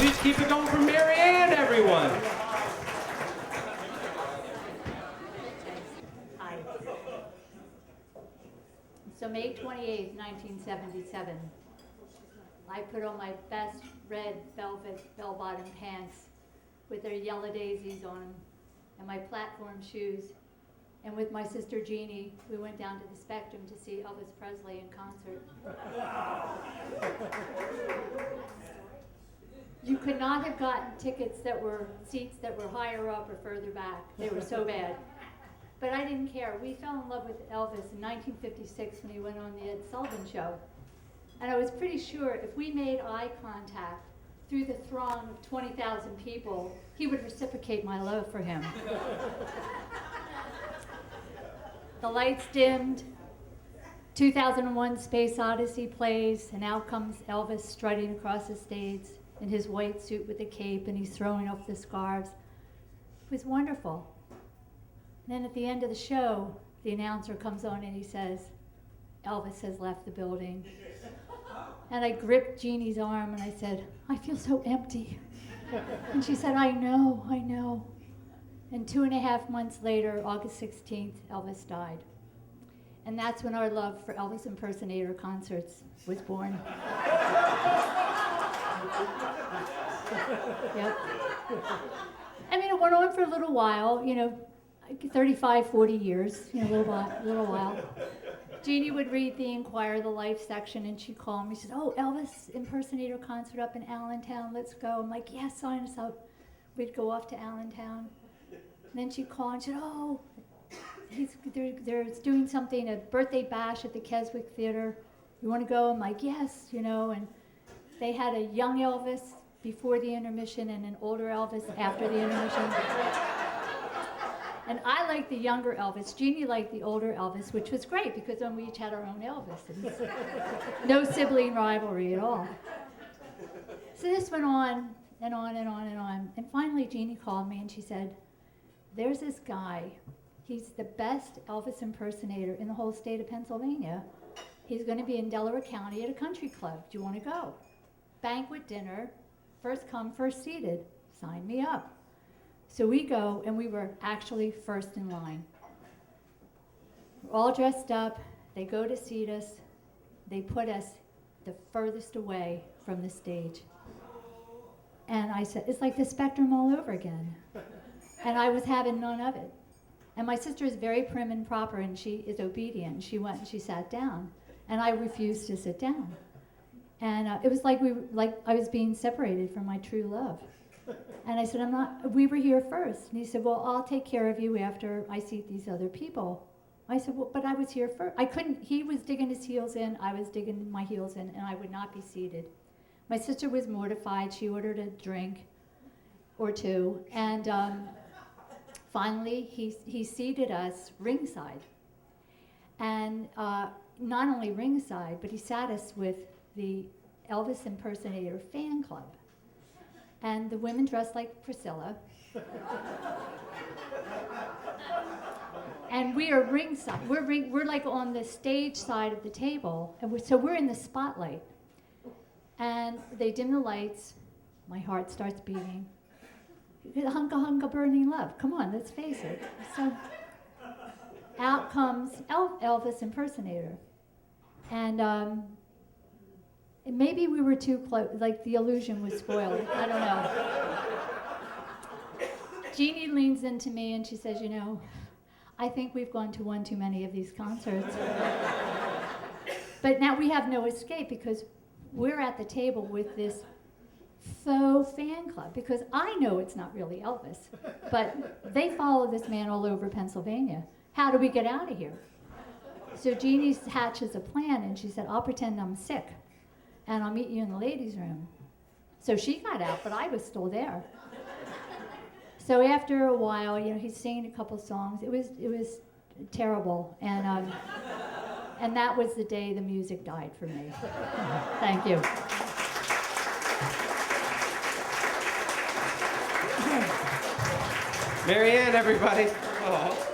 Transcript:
Please keep it going for Mary Ann, everyone. Hi. So May 28th, 1977, I put on my best red velvet bell-bottom pants with their yellow daisies on and my platform shoes. And with my sister Jeannie, we went down to the Spectrum to see Elvis Presley in concert. You could not have gotten seats that were higher up or further back. They were so bad. But I didn't care. We fell in love with Elvis in 1956 when he went on the Ed Sullivan Show. And I was pretty sure if we made eye contact through the throng of 20,000 people, he would reciprocate my love for him. The lights dimmed, 2001 Space Odyssey plays, and out comes Elvis strutting across the stage in his white suit with a cape, and he's throwing off the scarves. It was wonderful. And then at the end of the show, the announcer comes on and he says, Elvis has left the building. And I gripped Jeannie's arm and I said, I feel so empty. And she said, I know. And 2.5 months later, August 16th, Elvis died. And that's when our love for Elvis impersonator concerts was born. Yep. I mean, it went on for a little while, 35, 40 years, a little while. Jeannie would read the Inquirer, the Life section, and she'd call me. She said, oh, Elvis impersonator concert up in Allentown, let's go. I'm like, yes, sign us up. We'd go off to Allentown. And then she'd call and she'd, oh, they're doing something, a birthday bash at the Keswick Theater. You want to go? I'm like, yes, and they had a young Elvis before the intermission and an older Elvis after the intermission. And I liked the younger Elvis. Jeannie liked the older Elvis, which was great because then we each had our own Elvis. And no sibling rivalry at all. So this went on and on and on and on. And finally Jeannie called me and she said, there's this guy. He's the best Elvis impersonator in the whole state of Pennsylvania. He's going to be in Delaware County at a country club. Do you want to go? Banquet dinner, first come, first seated. Sign me up. So we go, and we were actually first in line. We're all dressed up. They go to seat us. They put us the furthest away from the stage. And I said, it's like the Spectrum all over again. And I was having none of it. And my sister is very prim and proper, and she is obedient. She went and she sat down, and I refused to sit down. And it was like I was being separated from my true love. And I said, we were here first. And he said, well, I'll take care of you after I seat these other people. I said, well, but I was here first. I couldn't, he was digging his heels in, I was digging my heels in, and I would not be seated. My sister was mortified. She ordered a drink or two. And finally, he seated us ringside. And not only ringside, but he sat us with the Elvis impersonator fan club. And the women dressed like Priscilla. And we are ringside. We're like on the stage side of the table. And so we're in the spotlight. And they dim the lights. My heart starts beating. Hunka hunka burning love. Come on, let's face it. So out comes Elvis impersonator. And maybe we were too close, like the illusion was spoiled. I don't know. Jeannie leans into me and she says, I think we've gone to one too many of these concerts. But now we have no escape because we're at the table with this faux fan club because I know it's not really Elvis, but they follow this man all over Pennsylvania. How do we get out of here? So Jeannie hatches a plan and she said, I'll pretend I'm sick and I'll meet you in the ladies' room. So she got out, but I was still there. So after a while, he's singing a couple songs. It was terrible, and that was the day the music died for me. Thank you. Mary Ann, everybody. Oh.